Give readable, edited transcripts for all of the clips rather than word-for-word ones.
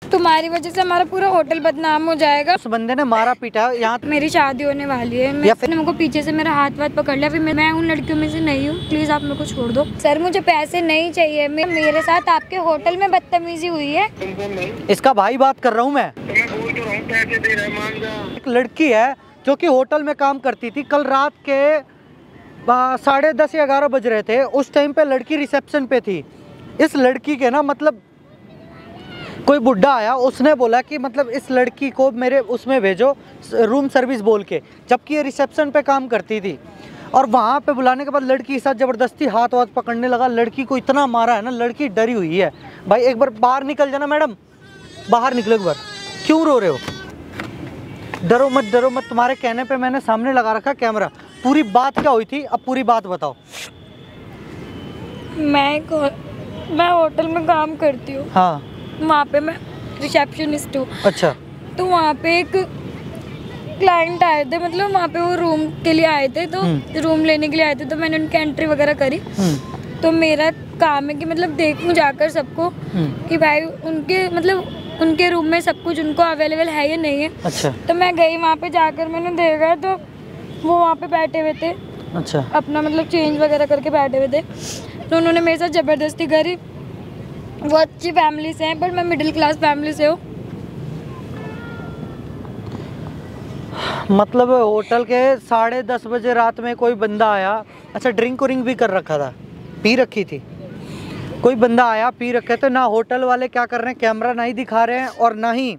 तुम्हारी वजह से हमारा पूरा होटल बदनाम हो जाएगा। उस बंदे ने मारा पीटा यहाँ। मेरी शादी होने वाली है, मेरे को पीछे से मेरा हाथ पकड़ लिया, फिर मैं उन लड़कियों में से नहीं हूँ, प्लीज आप मेरे को छोड़ दो। सर मुझे पैसे नहीं चाहिए, मेरे साथ आपके होटल में बदतमीजी हुई है। इसका भाई बात कर रहा हूँ मैं। एक लड़की है जो कि होटल में काम करती थी, कल रात के 10:30 या 11 बज रहे थे, उस टाइम पे लड़की रिसेप्शन पे थी। इस लड़की के ना मतलब कोई बुड्ढा आया, उसने बोला कि मतलब इस लड़की को मेरे उसमें भेजो रूम सर्विस बोल के, जबकि ये रिसेप्शन पे काम करती थी। और वहाँ पे बुलाने के बाद लड़की के साथ ज़बरदस्ती हाथ वाथ पकड़ने लगा, लड़की को इतना मारा है ना, लड़की डरी हुई है। भाई एक बार बाहर निकल जाना मैडम, बाहर निकलो एक बार। क्यों रो रहे हो? डरो मत, डरो मत, तुम्हारे कहने पे मैंने सामने लगा रखा कैमरा। पूरी बात क्या हुई थी, अब पूरी बात बताओ। मैं होटल में काम करती हूँ। हाँ, वहाँ पे मैं रिसेप्शनिस्ट हूँ। अच्छा। तो वहाँ पे एक क्लाइंट आए थे, मतलब वहाँ पे वो रूम के लिए आए थे, तो रूम लेने के लिए आए थे, तो मैंने उनकी एंट्री वगैरह करी। तो मेरा काम है कि मतलब देखूं जाकर सबको कि भाई उनके मतलब उनके रूम में सब कुछ उनको अवेलेबल है या नहीं है। अच्छा। तो मैं गई वहाँ पे, जाकर मैंने देखा तो वो वहाँ पे बैठे हुए थे। अच्छा। अपना मतलब चेंज वगैरह करके बैठे हुए थे, तो उन्होंने मेरे साथ ज़बरदस्ती करी। वो अच्छी फैमिली से हैं, पर मैं मिडिल क्लास फैमिली से हूँ। मतलब होटल के 10:30 बजे रात में कोई बंदा आया। अच्छा, ड्रिंक व्रिंक भी कर रखा था, पी रखी थी। कोई बंदा आया, पी रखे थे ना। होटल वाले क्या कर रहे हैं, कैमरा नहीं दिखा रहे हैं, और ना ही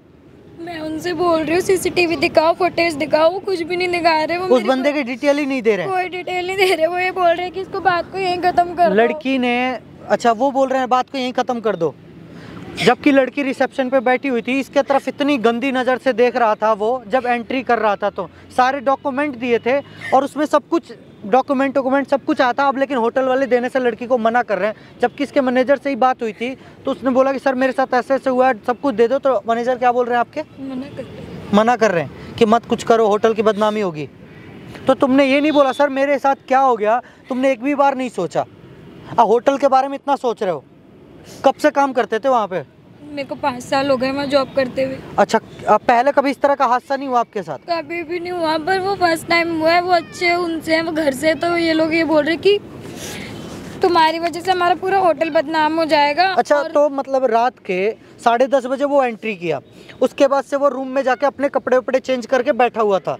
मैं उनसे बोल रही हूँ सीसीटीवी दिखाओ, फुटेज दिखाओ, वो कुछ भी नहीं दिखा रहे। वो उस बंदे की डिटेल ही नहीं दे रहे, कोई डिटेल नहीं दे रहे। वो ये बोल रहे हैं कि इसको बात को यहीं खत्म कर दो। लड़की ने, अच्छा वो बोल रहे हैं बात को यहीं खत्म कर दो, जबकि लड़की रिसेप्शन पे बैठी हुई थी। इसके तरफ इतनी गंदी नज़र से देख रहा था वो, जब एंट्री कर रहा था तो सारे डॉक्यूमेंट दिए थे और उसमें सब कुछ डॉक्यूमेंट सब कुछ आता। अब लेकिन होटल वाले देने से लड़की को मना कर रहे हैं, जबकि इसके मैनेजर से ही बात हुई थी। तो उसने बोला कि सर मेरे साथ ऐसे ऐसे हुआ है, सब कुछ दे दो। तो मैनेजर क्या बोल रहे हैं आपके? मना कर रहे हैं कि मत कुछ करो, होटल की बदनामी होगी। तो तुमने ये नहीं बोला सर मेरे साथ क्या हो गया? तुमने एक भी बार नहीं सोचा? होटल के बारे में इतना सोच रहे हो। कब से काम करते थे वहाँ पे? मेरे को 5 साल हो गए वहाँ जॉब करते हुए। अच्छा, पहले कभी इस तरह का हादसा नहीं हुआ आपके साथ? कभी भी नहीं हुआ, पर वो फर्स्ट टाइम हुआ है। वो अच्छे हैं, उनसे हैं, वो घर से। तो ये लोग ये बोल रहे कि तुम्हारी वजह से हमारा पूरा होटल बदनाम हो जाएगा। अच्छा, तो मतलब रात के 10:30 बजे वो एंट्री किया, उसके बाद से वो रूम में जाके अपने कपड़े वपड़े चेंज करके बैठा हुआ था।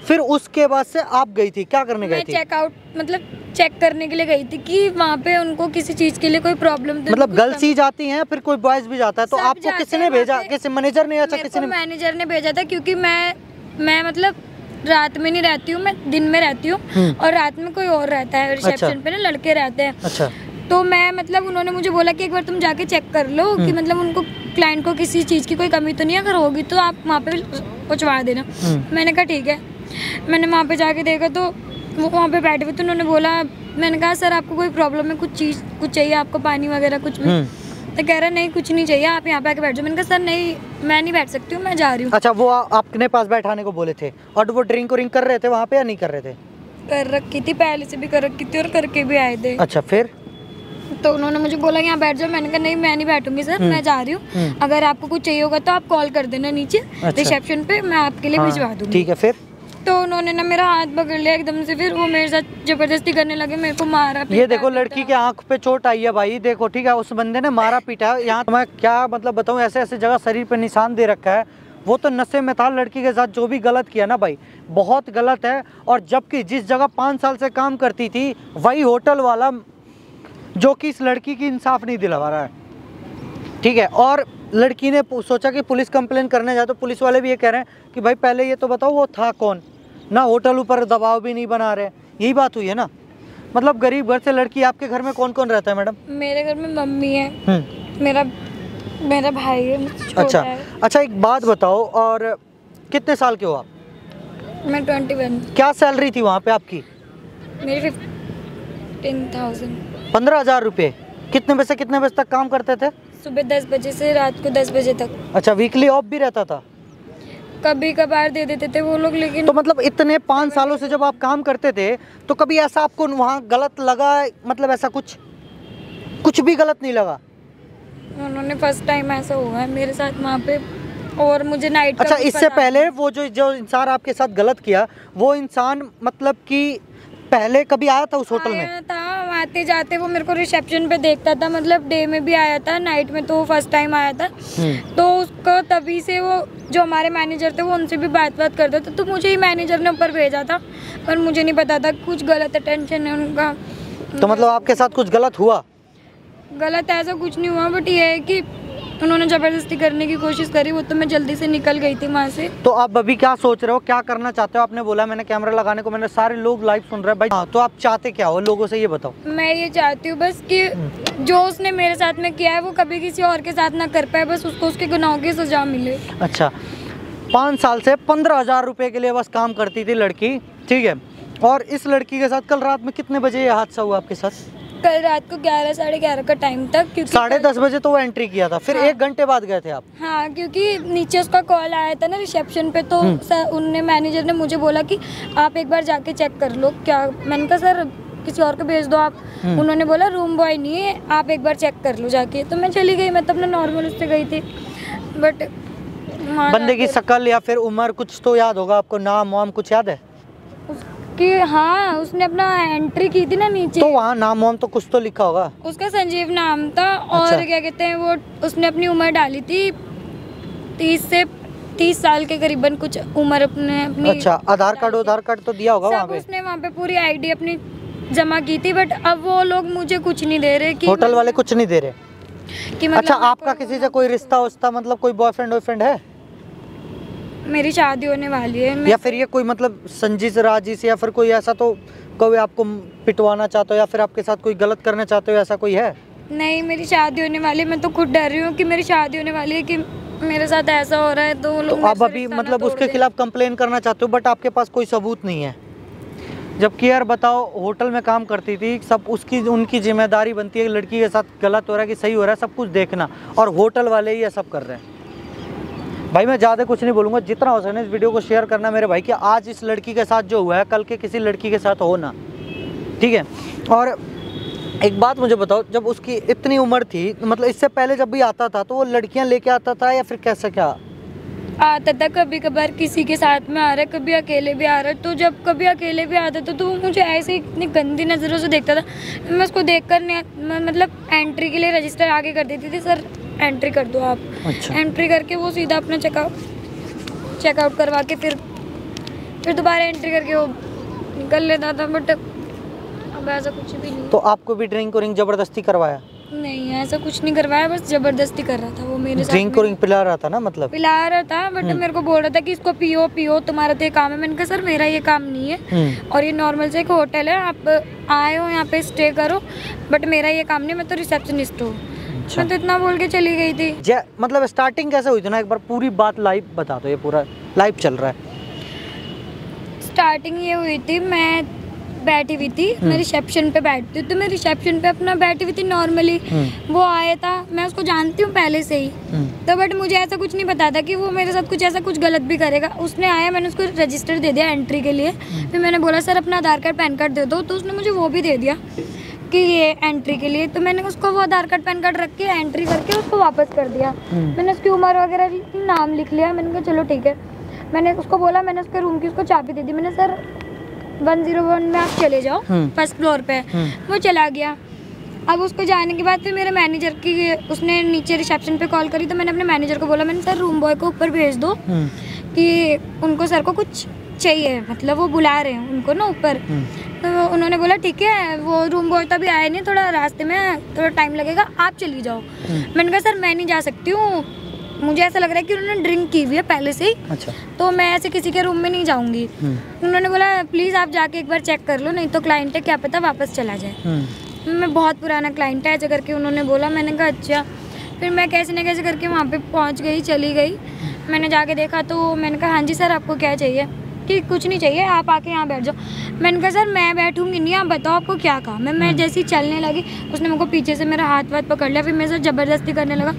फिर उसके बाद से आप गई थी, क्या करने गई थी? चेकआउट मतलब चेक करने के लिए गई थी कि वहाँ पे उनको किसी चीज के लिए कोई प्रॉब्लम तो मतलब गर्ल्स ही जाती हैं, फिर कोई बॉयज भी जाता है? तो आपको किसने भेजा? किसी मैनेजर ने? अच्छा, किसी ने? मैनेजर ने भेजा था, क्योंकि मैं मतलब रात में नहीं रहती हूँ, मैं दिन में रहती हूँ। और रात में कोई और रहता है रिसेप्शन पे ना, लड़के रहते हैं। अच्छा। तो मैं मतलब उन्होंने मुझे बोला कि एक बार तुम जाके चेक कर लो कि मतलब उनको क्लाइंट को किसी चीज़ की कोई कमी तो नहीं है, अगर होगी तो आप वहाँ पे पहुँचवा देना। मैंने कहा ठीक है। मैंने वहाँ पे जाके देखा तो वो वहाँ पे बैठे हुए, तो उन्होंने बोला, मैंने कहा सर आपको कोई प्रॉब्लम है, कुछ चाहिए आपको, पानी वगैरह कुछ भी? तो कह रहा नहीं कुछ नहीं चाहिए, आप यहाँ पे आके बैठ जाओ। मैंने कहा सर नहीं, मैं नहीं बैठ सकती हूँ, मैं जा रही हूँ। अच्छा, वो आपके पास बैठाने को बोले थे? और वो ड्रिंक कर रहे थे वहाँ पे या नहीं कर रहे थे? कर रखी थी, पहले से भी कर रखी थी और करके भी आए थे। अच्छा, फिर? तो उन्होंने मुझे बोला यहाँ बैठ जाओ। मैंने कहा नहीं मैं नहीं बैठूंगी सर, मैं जा रही हूँ। अगर आपको कुछ चाहिए होगा तो आप कॉल कर देना नीचे रिसेप्शन पे, मैं आपके लिए भिजवा दूंगी। ठीक है। फिर? तो उन्होंने ना मेरा हाथ पकड़ लिया एकदम से, फिर वो मेरे साथ जबरदस्ती करने लगे, मेरे को मारा पीटा। ये देखो लड़की के आंख पे चोट आई है भाई, देखो ठीक है, उस बंदे ने मारा पीटा। यहाँ मैं क्या मतलब बताऊँ, ऐसे ऐसे जगह शरीर पे निशान दे रखा है। वो तो नशे में था, लड़की के साथ जो भी गलत किया ना भाई, बहुत गलत है। और जबकि जिस जगह 5 साल से काम करती थी, वही होटल वाला जो कि इस लड़की की इंसाफ नहीं दिलवा रहा है, ठीक है। और लड़की ने सोचा कि पुलिस कंप्लेन करने जाए, तो पुलिस वाले भी ये कह रहे हैं कि भाई पहले ये तो बताओ वो था कौन ना, होटल ऊपर दबाव भी नहीं बना रहे। यही बात हुई है ना। मतलब गरीब घर से लड़की। आपके घर में कौन कौन रहता है मैडम? मेरे घर में मम्मी है, मेरा भाई है, अच्छा है। अच्छा, एक बात बताओ, और कितने साल के हो आप? मैं 21। क्या सैलरी थी वहाँ पे आपकी? मेरी 15,000। 15,000 रुपये। कितने बजे से कितने बजे तक काम करते थे? सुबह 10 बजे से रात को 10 बजे तक। अच्छा, वीकली ऑफ भी रहता था? कभी कभार दे देते थे वो लोग, लेकिन तो मतलब इतने 5 सालों से जब आप काम करते थे, तो कभी ऐसा आपको वहाँ गलत लगा? मतलब ऐसा कुछ भी गलत नहीं लगा? उन्होंने फर्स्ट टाइम ऐसा हुआ है मेरे साथ वहाँ पे, और मुझे नाइट का अच्छा, कुछ इससे पता पहले वो जो इंसान आपके साथ गलत किया, वो इंसान मतलब कि पहले कभी आया था उस होटल में? आया था, आते जाते वो मेरे को रिसेप्शन पे देखता था, मतलब डे में भी आया था, नाइट में तो फर्स्ट टाइम आया था। तो उसको तभी से वो जो हमारे मैनेजर थे वो उनसे भी बात करते थे, तो मुझे ही मैनेजर ने ऊपर भेजा था, पर मुझे नहीं पता था कुछ गलत अटेंशन है उनका। तो मतलब आपके साथ कुछ गलत हुआ? गलत ऐसा कुछ नहीं हुआ, बट ये है कि उन्होंने ज़बरदस्ती करने की कोशिश करी, वो तो मैं जल्दी से निकल गई थी वहाँ से। तो आप अभी क्या सोच रहे हो, क्या करना चाहते हो? आपने बोला मैंने कैमरा लगाने को, मैंने सारे लोग लाइव सुन रहे हैं भाई। हाँ, तो आप चाहते क्या हो लोगों से, ये बताओ। मैं ये चाहती हूँ बस कि जो उसने मेरे साथ में किया है वो कभी किसी और के साथ ना कर पाए, बस उसको उसके गुनाहों की सजा मिले। अच्छा, 5 साल से 15,000 रुपए के लिए बस काम करती थी लड़की, ठीक है। और इस लड़की के साथ कल रात में कितने बजे ये हादसा हुआ आपके साथ? कल रात को 11 साढ़े 11 का टाइम तक, क्योंकि 10:30 बजे तो वो एंट्री किया था, फिर हाँ। 1 घंटे बाद गए थे आप? हाँ, क्योंकि नीचे उसका कॉल आया था ना रिसेप्शन पे, तो उनने मैनेजर ने मुझे बोला कि आप एक बार जाके चेक कर लो क्या। मैंने कहा सर किसी और को भेज दो आप। उन्होंने बोला रूम बॉय नहीं है, आप एक बार चेक कर लो जाके। तो मैं चली गई, मैं तो अपना नॉर्मल उससे गई थी, बट बंदे की शक्ल या फिर उम्र कुछ तो याद होगा आपको, नाम वाम कुछ याद है कि हाँ उसने अपना एंट्री की थी ना नीचे, तो वहाँ नाम वाम तो कुछ तो लिखा होगा? उसका संजीव नाम था। और अच्छा। क्या कहते हैं वो, उसने अपनी उम्र डाली थी 30 से 30 साल के करीबन कुछ उम्र अपनी। अच्छा, आधार कार्ड तो दिया होगा वहाँ पे? उसने वहाँ पे पूरी आईडी अपनी जमा की थी, बट अब वो लोग मुझे कुछ नहीं दे रहे कि होटल वाले कुछ नहीं दे रहे कि मतलब अच्छा, आपका किसी से कोई रिश्ता उस्ता, मतलब कोई बॉयफ्रेंड है? मेरी शादी होने वाली है। या फिर ये कोई मतलब संजीज राजी से, या फिर कोई ऐसा तो कोई आपको पिटवाना चाहते हो, या फिर आपके साथ कोई गलत करना चाहते हो, ऐसा कोई है? नहीं, मेरी शादी होने वाली है, मैं तो खुद डर रही हूँ कि मेरी शादी होने वाली है, कि मेरे साथ ऐसा हो रहा है। तो आप अभी मतलब उसके खिलाफ कंप्लेन करना चाहते हो, बट आपके पास कोई सबूत नहीं है। जबकि यार बताओ, होटल में काम करती थी, सब उसकी उनकी जिम्मेदारी बनती है लड़की के साथ गलत हो रहा है कि सही हो रहा है सब कुछ देखना, और होटल वाले ही ये सब कर रहे हैं। भाई मैं ज़्यादा कुछ नहीं बोलूँगा, जितना हो सके इस वीडियो को शेयर करना मेरे भाई, कि आज इस लड़की के साथ जो हुआ है कल के किसी लड़की के साथ हो ना, ठीक है। और एक बात मुझे बताओ, जब उसकी इतनी उम्र थी, मतलब इससे पहले जब भी आता था तो वो लड़कियां लेके आता था या फिर कैसे क्या आता था? कभी कभार किसी के साथ में आ रहा है, कभी अकेले भी आ रहा है। तो जब कभी अकेले भी आता था तो वो मुझे ऐसे ही इतनी गंदी नज़रों से देखता था। मैं उसको देख कर मतलब एंट्री के लिए रजिस्टर आगे कर देती थी, सर एंट्री कर दो आप। अच्छा। एंट्री करके वो सीधा अपना चेकआउट करवा के फिर दोबारा एंट्री करके वो निकल लेता था। बट अब ऐसा कुछ भी नहीं। तो आपको भी ड्रिंक और जबरदस्ती करवाया? नहीं, ऐसा कुछ नहीं करवाया, बस जबरदस्ती कर रहा था वो मेरे साथ। ड्रिंक और पिला रहा था ना? मतलब पिला रहा था, बट मेरे को बोल रहा था कि इसको पियो तुम्हारा तो ये काम है। मैंने कहा सर मेरा ये काम नहीं है, और ये नॉर्मल से एक होटल है, आप आए हो यहाँ पे स्टे करो, बट मेरा ये काम नहीं, मैं तो रिसेप्शनिस्ट हूँ। अच्छा। मैं तो इतना बोल के चली गई थी। मतलब स्टार्टिंग कैसे हुई थी ना, एक बार पूरी बात लाइव बता दो, ये पूरा लाइव चल रहा है। स्टार्टिंग ये हुई थी, मैं बैठी हुई थी, मैं रिसेप्शन पे बैठती हूँ, तो मैं रिसेप्शन पे अपना बैठी हुई थी नॉर्मली। वो आया था, मैं उसको जानती हूँ पहले से ही, तो बट मुझे ऐसा कुछ नहीं पता था कि वो मेरे साथ कुछ गलत भी करेगा। उसने आया, मैंने उसको रजिस्टर दे दिया एंट्री के लिए। फिर मैंने बोला सर अपना आधार कार्ड पैन कार्ड दे दो, तो उसने मुझे वो भी दे दिया कि ये एंट्री के लिए। तो मैंने उसको वो आधार कार्ड पैन कार्ड रख के एंट्री करके उसको वापस कर दिया। मैंने उसकी उम्र वगैरह नाम लिख लिया। मैंने कहा चलो ठीक है। मैंने उसको बोला, मैंने उसके रूम की उसको चाबी दे दी। मैंने सर 101 में आप चले जाओ, फर्स्ट फ्लोर पे। वो चला गया। अब उसको जाने के बाद फिर मेरे मैनेजर की, उसने नीचे रिसेप्शन पे कॉल करी, तो मैंने अपने मैनेजर को बोला, मैंने सर रूम बॉय को ऊपर भेज दो कि उनको सर को कुछ चाहिए, मतलब वो बुला रहे हैं उनको ना ऊपर। तो उन्होंने बोला ठीक है, वो रूम बॉय तो अभी आया नहीं, थोड़ा रास्ते में थोड़ा टाइम लगेगा, आप चली जाओ। मैंने कहा सर मैं नहीं जा सकती हूँ, मुझे ऐसा लग रहा है कि उन्होंने ड्रिंक की हुई है पहले से ही। अच्छा। तो मैं ऐसे किसी के रूम में नहीं जाऊंगी। उन्होंने बोला प्लीज़ आप जाके एक बार चेक कर लो, नहीं तो क्लाइंट है क्या पता वापस चला जाए। मैं बहुत पुराना क्लाइंट है ऐसे करके उन्होंने बोला। मैंने कहा अच्छा। फिर मैं कैसे न कैसे करके वहाँ पे पहुँच गई, चली गई। मैंने जाके देखा तो मैंने कहा हाँ जी सर आपको क्या चाहिए? कि कुछ नहीं चाहिए, आप आके यहाँ बैठ जाओ। मैंने कहा सर मैं बैठूंगी नहीं, आप बताओ आपको क्या काम है। मैं जैसे ही चलने लगी, उसने मेरे को पीछे से मेरा हाथ पकड़ लिया, फिर मेरे साथ ज़बरदस्ती करने लगा।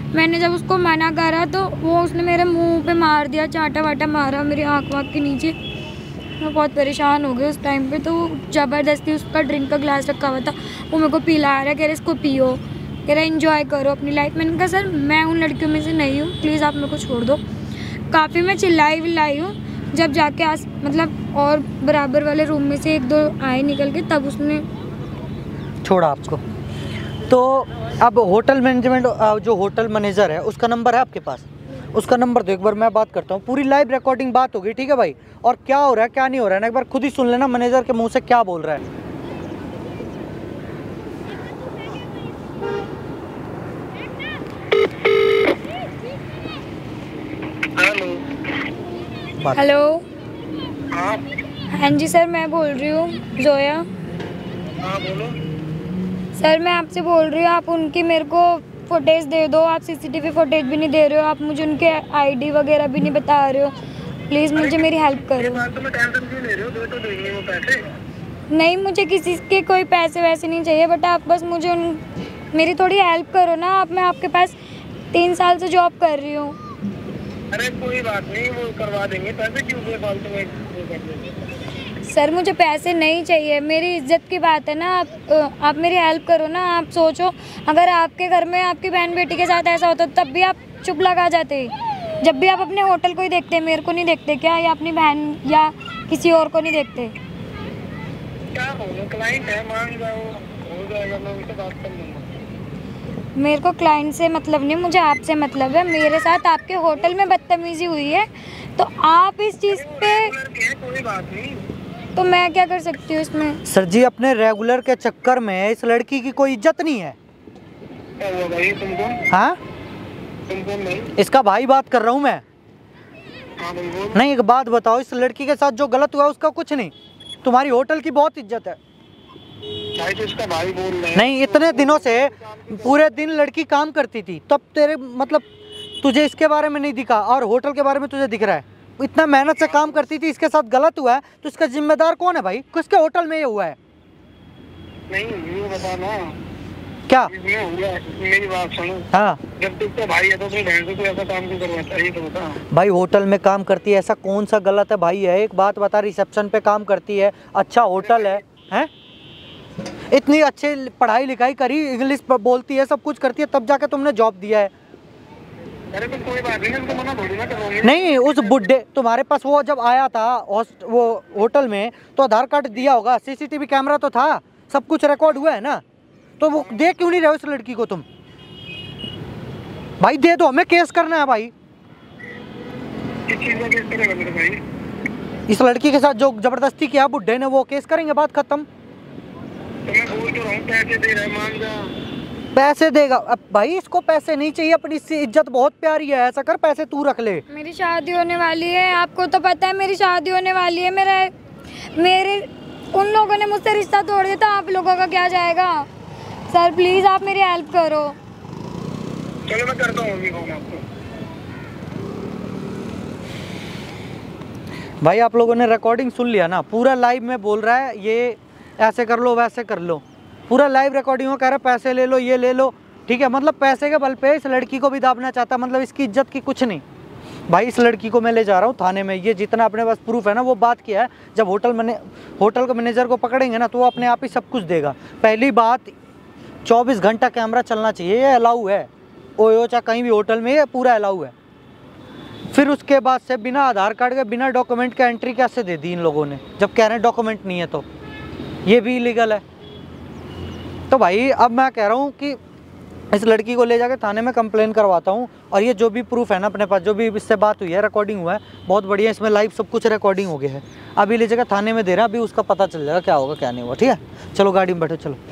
मैंने जब उसको मना करा तो वो उसने मेरे मुंह पे मार दिया, चाटा वाटा मारा मेरी आँख वाँख के नीचे। मैं बहुत परेशान हो गई उस टाइम पे। तो ज़बरदस्ती उसका ड्रिंक का ग्लास रखा हुआ था, वो मेरे को पिला रहा है, कह रहे इसको पियो। कह रहा एंजॉय करो अपनी लाइफ। मैंने कहा सर मैं उन लड़कियों में से नहीं हूँ, प्लीज़ आप मेरे को छोड़ दो। काफ़ी मैं चिल्लाई विल्लाई हूँ, जब जाके मतलब और बराबर वाले रूम में से 1-2 आए निकल के, तब उसने छोड़ा आपको। तो अब होटल मैनेजमेंट जो होटल मैनेजर है उसका नंबर है आपके पास? उसका नंबर दो, एक बार मैं बात करता हूँ। पूरी लाइव रिकॉर्डिंग बात होगी, ठीक है भाई? और क्या हो रहा है क्या नहीं हो रहा है ना, एक बार खुद ही सुन लेना मैनेजर के मुंह से क्या बोल रहा है। हेलो। हाँ जी सर, मैं बोल रही हूँ जोया। हाँ बोलो। सर मैं आपसे बोल रही हूँ, आप उनकी मेरे को फुटेज दे दो। आप सीसीटीवी फुटेज भी नहीं दे रहे हो, आप मुझे उनके आईडी वगैरह भी नहीं बता रहे हो। प्लीज़ मुझे मेरी हेल्प करो। नहीं, मुझे किसी के कोई पैसे वैसे नहीं चाहिए, बट आप बस मुझे मेरी थोड़ी हेल्प करो ना। आप मैं आपके पास 3 साल से जॉब कर रही हूँ। अरे कोई बात नहीं, वो करवा देंगे। पैसे क्यों फालतू में? सर मुझे पैसे नहीं चाहिए, मेरी इज्जत की बात है ना। आप मेरी हेल्प करो ना। आप सोचो, अगर आपके घर में आपकी बहन बेटी के साथ ऐसा होता तब भी आप चुप लगा जाते। जब भी आप अपने होटल को ही देखते, मेरे को नहीं देखते क्या? या अपनी बहन या किसी और को नहीं देखते? क्या हो, क्लाइंट है, मान जाओ, हो जाएगा, मैं उनसे बात कर लूँगा। मेरे को क्लाइंट से मतलब नहीं, मुझे आपसे मतलब है। मेरे साथ आपके होटल में बदतमीजी हुई है, तो आप इस चीज़ पे कोई बात नहीं, तो मैं क्या कर सकती हूँ इसमें? सर जी अपने रेगुलर के चक्कर में इस लड़की की कोई इज्जत नहीं है। क्या हुआ भाई? तुमको? हाँ तुमको नहीं? इसका भाई बात कर रहा हूँ मैं। हाँ बोलो। नहीं एक बात बताओ, इस लड़की के साथ जो गलत हुआ उसका कुछ नहीं, तुम्हारी होटल की बहुत इज्जत है। भाई तो इसका भाई बोल रहे हैं। नहीं, इतने दिनों से पूरे दिन लड़की काम करती थी, तब तेरे मतलब तुझे इसके बारे में नहीं दिखा और होटल के बारे में तुझे दिख रहा है। इतना मेहनत से काम करती थी, इसके साथ गलत हुआ है तो इसका जिम्मेदार कौन है भाई? किसके होटल में ये हुआ है? नहीं ये बताना क्या इसमें हुआ? मेरी बात सुनो। हाँ, जब तक तो भाई है तो अपनी बहन से तो ऐसा काम क्यों करवाता है, ये तो बता। भाई होटल में काम करती है, ऐसा कौन सा गलत है भाई? है एक बात बता, रिसेप्शन पे काम करती है, अच्छा होटल है, हैं? इतनी अच्छी पढ़ाई लिखाई करी, इंग्लिश बोलती है, सब कुछ करती है, तब जाके तुमने जॉब दिया है। अरे तो कोई बात नहीं, उसको मना थोड़ी ना करोगे। नहीं, उस बुड्ढे तुम्हारे पास वो जब आया था वो होटल में तो आधार कार्ड दिया होगा, सीसीटीवी कैमरा तो था, सब कुछ रिकॉर्ड हुआ है ना, तो वो दे क्यों नहीं रहे हो इस लड़की को तुम? भाई दे दो, हमें केस करना है भाई। किस चीज़ का केस करेगा मेरे भाई? इस लड़की के साथ जो जबरदस्ती किया बुड्ढे ने, वो केस करेंगे, बात खत्म। तो मैं बोल तो रहा हूँ, पैसे दे रहा है, मान जा। पैसे देगा? अब भाई इसको पैसे नहीं चाहिए, अपनी इज्जत बहुत प्यारी है, ऐसा कर पैसे तू रख ले। मेरी शादी होने वाली है, आपको तो पता है मेरी शादी होने वाली है। मेरे उन लोगों ने मुझसे रिश्ता तोड़ दिया था, आप लोगों का क्या जाएगा? सर प्लीज़ आप मेरी हेल्प करो। चलो मैं करता हूँ फोन आपको। भाई आप लोगों ने रिकॉर्डिंग सुन लिया ना, पूरा लाइव में बोल रहा है ये ऐसे कर लो वैसे कर लो, पूरा लाइव रिकॉर्डिंग में कह रहा है पैसे ले लो ये ले लो, ठीक है? मतलब पैसे के बल पे इस लड़की को भी दाबना चाहता, मतलब इसकी इज्जत की कुछ नहीं। भाई इस लड़की को मैं ले जा रहा हूँ थाने में, ये जितना अपने पास प्रूफ है ना वो बात किया है। जब होटल के मैनेजर को पकड़ेंगे ना तो वो अपने आप ही सब कुछ देगा। पहली बात 24 घंटा कैमरा चलना चाहिए, ये अलाउ है, ओयो चाहे कहीं भी होटल में, ये पूरा अलाउ है। फिर उसके बाद से बिना आधार कार्ड के बिना डॉक्यूमेंट के एंट्री कैसे दे दी इन लोगों ने, जब कह रहे हैं डॉक्यूमेंट नहीं है, तो ये भी इलीगल है। तो भाई अब मैं कह रहा हूँ कि इस लड़की को ले जाके थाने में कंप्लेन करवाता हूँ, और ये जो भी प्रूफ है ना अपने पास, जो भी इससे बात हुई है, रिकॉर्डिंग हुआ है, बहुत बढ़िया, इसमें लाइव सब कुछ रिकॉर्डिंग हो गया है। अभी ले जाकर थाने में दे रहा है, अभी उसका पता चल जाएगा क्या होगा क्या नहीं हुआ, ठीक है? चलो गाड़ी में बैठो, चलो।